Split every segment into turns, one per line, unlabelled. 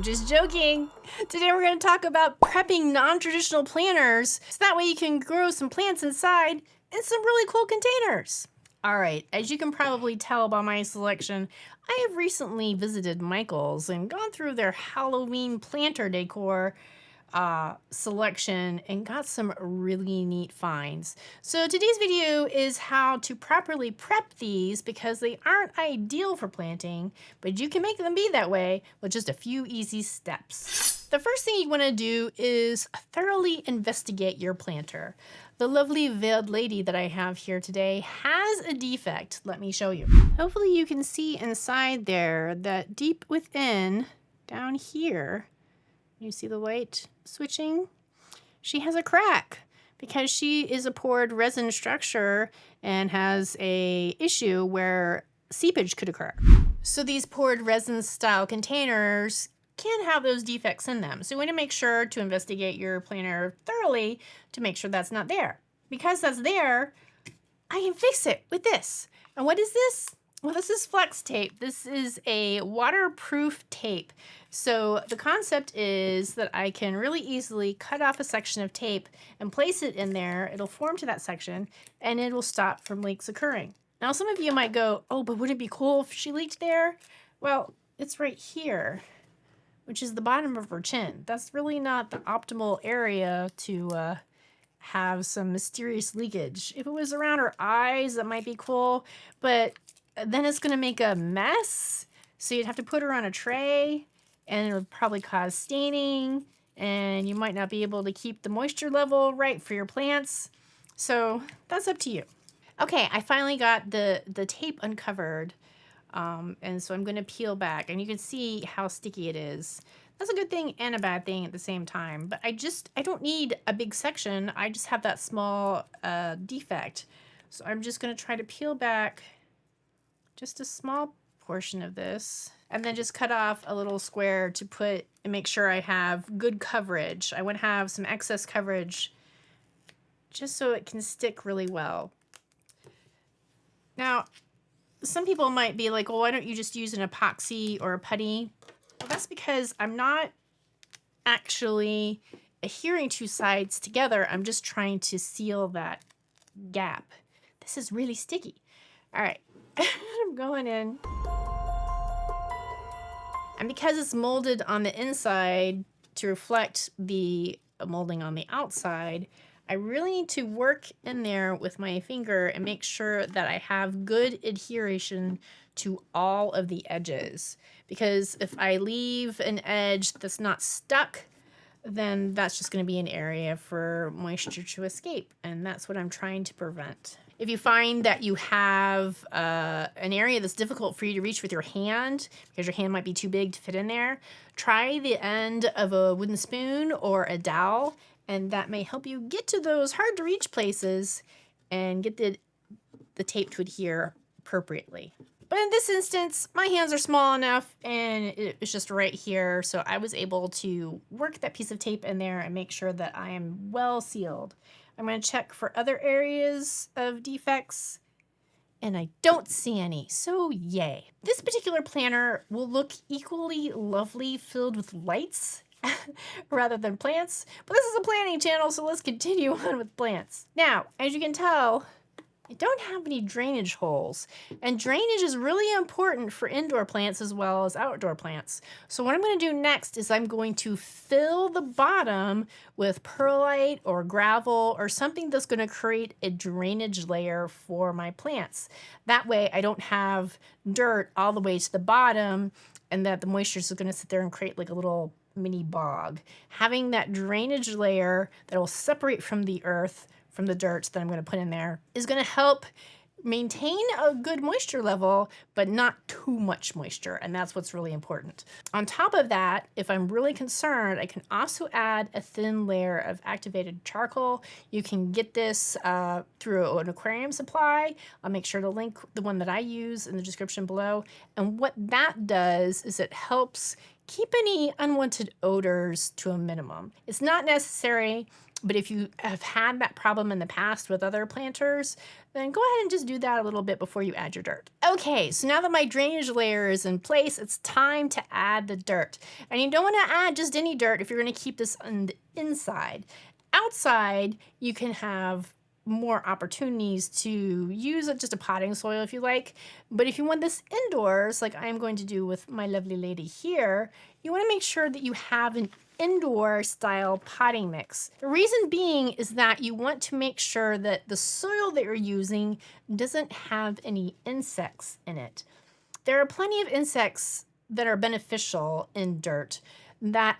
just joking. Today we're going to talk about prepping non-traditional planters so that way you can grow some plants inside in some really cool containers. All right, as you can probably tell by my selection, I have recently visited Michael's and gone through their Halloween planter decor selection and got some really neat finds. So today's video is how to properly prep these because they aren't ideal for planting, but you can make them be that way with just a few easy steps. The first thing you want to do is thoroughly investigate your planter. The lovely veiled lady that I have here today has a defect. Let me show you. Hopefully you can see inside there that deep within, down here, you see the light switching? She has a crack because she is a poured resin structure and has a issue where seepage could occur. So these poured resin style containers can have those defects in them. So you want to make sure to investigate your planter thoroughly to make sure that's not there. Because that's there, I can fix it with this. And what is this? Well, this is flex tape. This is a waterproof tape. So the concept is that I can really easily cut off a section of tape and place it in there. It'll form to that section and it will stop from leaks occurring. Now, some of you might go, oh, but wouldn't it be cool if she leaked there? Well, it's right here, which is the bottom of her chin. That's really not the optimal area to have some mysterious leakage. If it was around her eyes, that might be cool, but then it's gonna make a mess. So you'd have to put her on a tray and it would probably cause staining and you might not be able to keep the moisture level right for your plants. So that's up to you. Okay, I finally got the tape uncovered. And so I'm gonna peel back and you can see how sticky it is. That's a good thing and a bad thing at the same time. But I don't need a big section. I just have that small defect. So I'm just gonna try to peel back just a small portion of this and then just cut off a little square to put and make sure I have good coverage. I want to have some excess coverage just so it can stick really well. Now, some people might be like, well, why don't you just use an epoxy or a putty? Well, that's because I'm not actually adhering two sides together. I'm just trying to seal that gap. This is really sticky. All right. I'm going in. And because it's molded on the inside to reflect the molding on the outside, I really need to work in there with my finger and make sure that I have good adhesion to all of the edges. Because if I leave an edge that's not stuck, then that's just going to be an area for moisture to escape. And that's what I'm trying to prevent. If you find that you have an area that's difficult for you to reach with your hand, because your hand might be too big to fit in there, try the end of a wooden spoon or a dowel, and that may help you get to those hard to reach places and get the tape to adhere appropriately. But in this instance, my hands are small enough and it's just right here. So I was able to work that piece of tape in there and make sure that I am well sealed. I'm going to check for other areas of defects and I don't see any, so yay. This particular planter will look equally lovely filled with lights rather than plants, but this is a planting channel, so let's continue on with plants. Now, as you can tell, I don't have any drainage holes, and drainage is really important for indoor plants as well as outdoor plants. So what I'm going to do next is I'm going to fill the bottom with perlite or gravel or something that's going to create a drainage layer for my plants. That way I don't have dirt all the way to the bottom and that the moisture is going to sit there and create like a little mini bog. Having that drainage layer that will separate from the earth, from the dirt that I'm going to put in there, is going to help maintain a good moisture level, but not too much moisture. And that's what's really important. On top of that, if I'm really concerned, I can also add a thin layer of activated charcoal. You can get this through an aquarium supply. I'll make sure to link the one that I use in the description below. And what that does is it helps keep any unwanted odors to a minimum. It's not necessary, But if you have had that problem in the past with other planters, then go ahead and just do that a little bit before you add your dirt. Okay, so now that my drainage layer is in place, it's time to add the dirt. And you don't want to add just any dirt if you're going to keep this on the inside. Outside, you can have more opportunities to use just a potting soil if you like. But if you want this indoors, like I'm going to do with my lovely lady here, you want to make sure that you have an indoor style potting mix. The reason being is that you want to make sure that the soil that you're using doesn't have any insects in it. There are plenty of insects that are beneficial in dirt that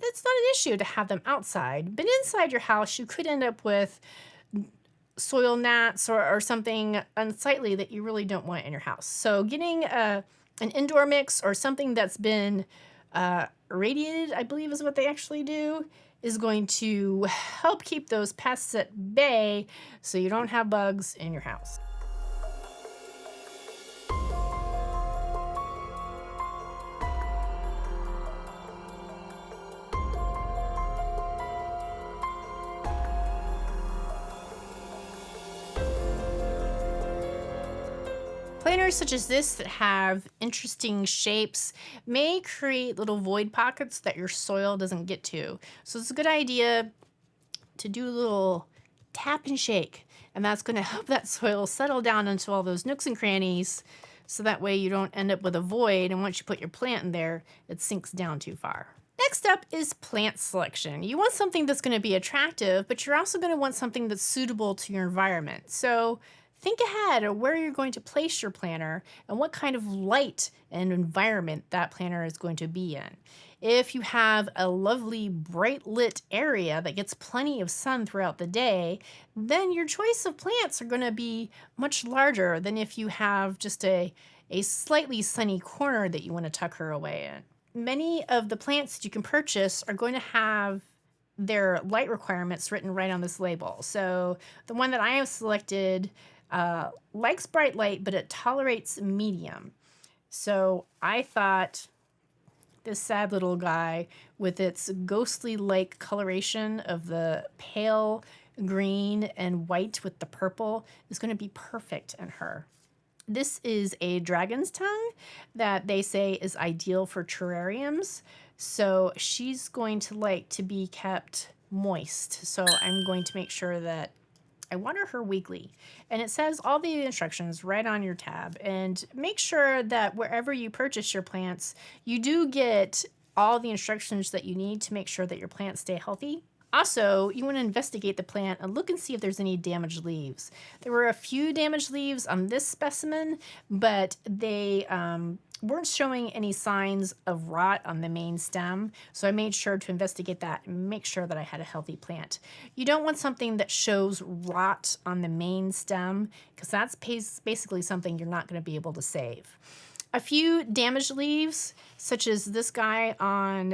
it's not an issue to have them outside, but inside your house you could end up with soil gnats or something unsightly that you really don't want in your house. So getting an indoor mix or something that's been irradiated, I believe is what they actually do, is going to help keep those pests at bay so you don't have bugs in your house. Planters such as this that have interesting shapes may create little void pockets that your soil doesn't get to. So it's a good idea to do a little tap and shake, and that's going to help that soil settle down into all those nooks and crannies, so that way you don't end up with a void, and once you put your plant in there, it sinks down too far. Next up is plant selection. You want something that's going to be attractive, but you're also going to want something that's suitable to your environment. So think ahead of where you're going to place your planter and what kind of light and environment that planter is going to be in. If you have a lovely bright lit area that gets plenty of sun throughout the day, then your choice of plants are going to be much larger than if you have just a slightly sunny corner that you want to tuck her away in. Many of the plants that you can purchase are going to have their light requirements written right on this label. So the one that I have selected likes bright light, but it tolerates medium. So I thought this sad little guy with its ghostly-like coloration of the pale green and white with the purple is going to be perfect in her. This is a dragon's tongue that they say is ideal for terrariums. So she's going to like to be kept moist. So I'm going to make sure that I water her weekly. And it says all the instructions right on your tab. And make sure that wherever you purchase your plants, you do get all the instructions that you need to make sure that your plants stay healthy. Also, you want to investigate the plant and look and see if there's any damaged leaves. There were a few damaged leaves on this specimen, but they weren't showing any signs of rot on the main stem, so I made sure to investigate that and make sure that I had a healthy plant. You don't want something that shows rot on the main stem, because that's basically something you're not going to be able to save. A few damaged leaves, such as this guy on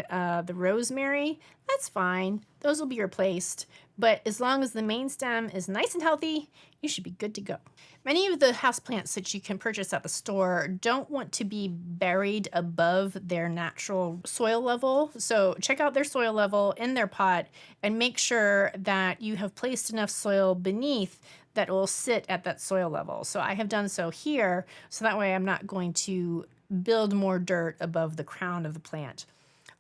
the rosemary, that's fine. Those will be replaced. But as long as the main stem is nice and healthy, you should be good to go. Many of the houseplants that you can purchase at the store don't want to be buried above their natural soil level. So check out their soil level in their pot and make sure that you have placed enough soil beneath that will sit at that soil level. So I have done so here, so that way I'm not going to build more dirt above the crown of the plant.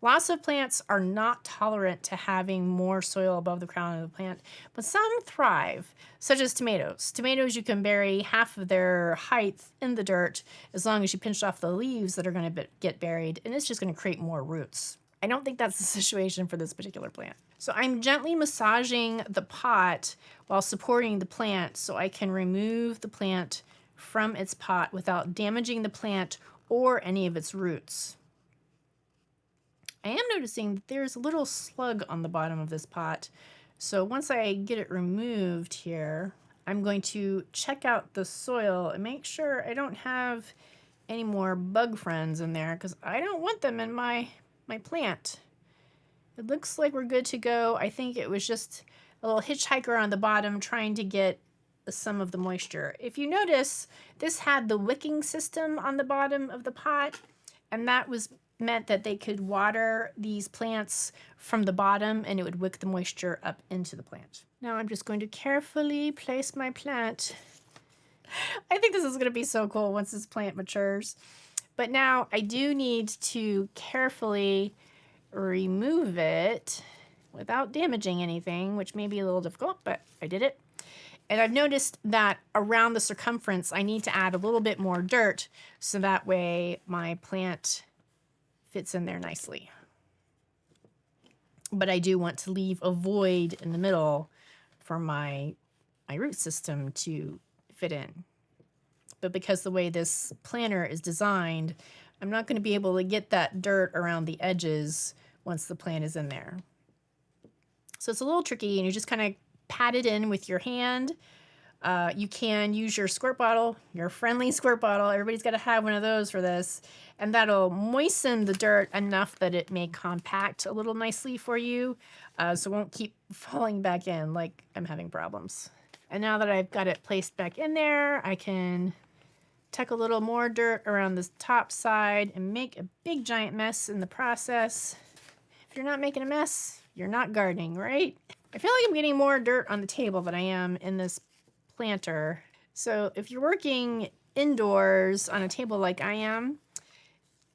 Lots of plants are not tolerant to having more soil above the crown of the plant, but some thrive, such as tomatoes. Tomatoes, you can bury half of their height in the dirt as long as you pinch off the leaves that are going to get buried, and it's just going to create more roots. I don't think that's the situation for this particular plant. So I'm gently massaging the pot while supporting the plant so I can remove the plant from its pot without damaging the plant or any of its roots. I am noticing that there's a little slug on the bottom of this pot. So once I get it removed here, I'm going to check out the soil and make sure I don't have any more bug friends in there, because I don't want them in my plant. It looks like we're good to go. I think it was just a little hitchhiker on the bottom trying to get some of the moisture. If you notice, this had the wicking system on the bottom of the pot, and that was meant that they could water these plants from the bottom and it would wick the moisture up into the plant. Now I'm just going to carefully place my plant. I think this is going to be so cool once this plant matures. But now I do need to carefully remove it without damaging anything, which may be a little difficult, but I did it. And I've noticed that around the circumference, I need to add a little bit more dirt so that way my plant fits in there nicely. But I do want to leave a void in the middle for my root system to fit in. But because the way this planter is designed, I'm not going to be able to get that dirt around the edges once the plant is in there. So it's a little tricky, and you just kind of pat it in with your hand. You can use your squirt bottle, your friendly squirt bottle. Everybody's got to have one of those for this. And that'll moisten the dirt enough that it may compact a little nicely for you. So it won't keep falling back in like I'm having problems. And now that I've got it placed back in there, I can tuck a little more dirt around this top side and make a big giant mess in the process. If you're not making a mess, you're not gardening, right? I feel like I'm getting more dirt on the table than I am in this planter. So if you're working indoors on a table like I am,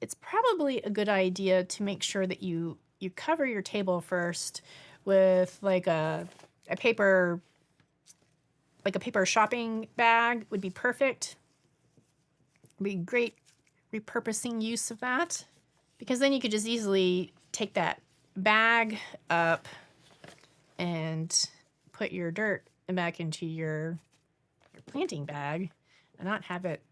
it's probably a good idea to make sure that you cover your table first with like a paper shopping bag would be perfect. Would be great repurposing use of that, because then you could just easily take that bag up and put your dirt back into your planting bag and not have it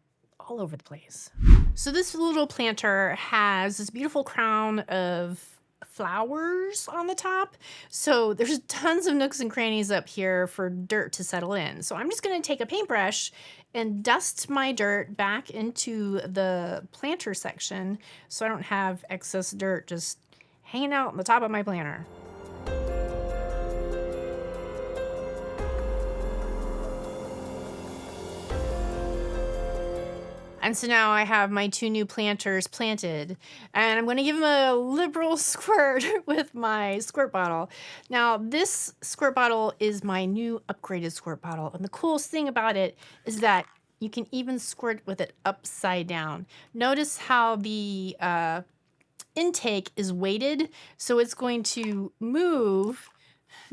all over the place. So this little planter has this beautiful crown of flowers on the top. So there's tons of nooks and crannies up here for dirt to settle in. So I'm just going to take a paintbrush and dust my dirt back into the planter section so I don't have excess dirt just hanging out on the top of my planter. And so now I have my 2 new planters planted, and I'm going to give them a liberal squirt with my squirt bottle. Now, this squirt bottle is my new upgraded squirt bottle, and the coolest thing about it is that you can even squirt with it upside down. Notice how the intake is weighted, so it's going to move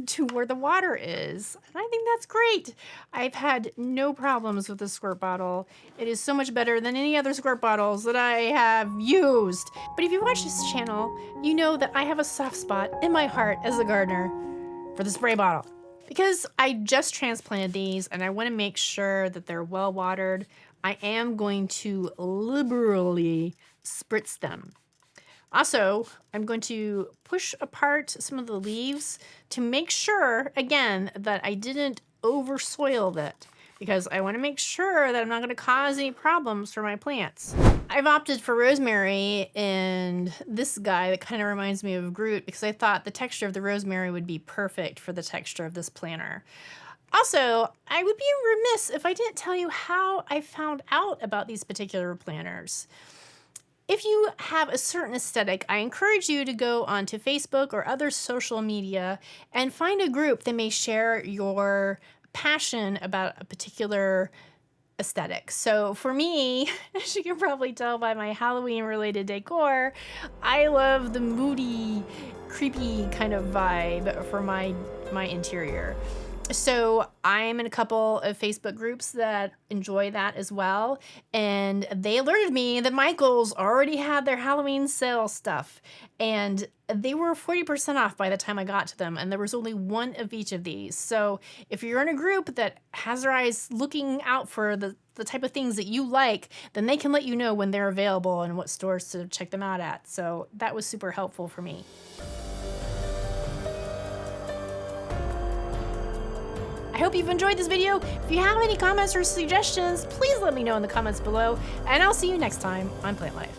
to where the water is. And I think that's great. I've had no problems with the squirt bottle. It is so much better than any other squirt bottles that I have used. But if you watch this channel, you know that I have a soft spot in my heart as a gardener for the spray bottle. Because I just transplanted these and I want to make sure that they're well watered, I am going to liberally spritz them. Also, I'm going to push apart some of the leaves to make sure, again, that I didn't oversoil that, because I want to make sure that I'm not going to cause any problems for my plants. I've opted for rosemary and this guy that kind of reminds me of Groot, because I thought the texture of the rosemary would be perfect for the texture of this planter. Also, I would be remiss if I didn't tell you how I found out about these particular planters. If you have a certain aesthetic, I encourage you to go onto Facebook or other social media and find a group that may share your passion about a particular aesthetic. So for me, as you can probably tell by my Halloween-related decor, I love the moody, creepy kind of vibe for my interior. So I'm in a couple of Facebook groups that enjoy that as well. And they alerted me that Michael's already had their Halloween sale stuff. And they were 40% off by the time I got to them. And there was only one of each of these. So if you're in a group that has their eyes looking out for the type of things that you like, then they can let you know when they're available and what stores to check them out at. So that was super helpful for me. I hope you've enjoyed this video. If you have any comments or suggestions, please let me know in the comments below, and I'll see you next time on Plant Life.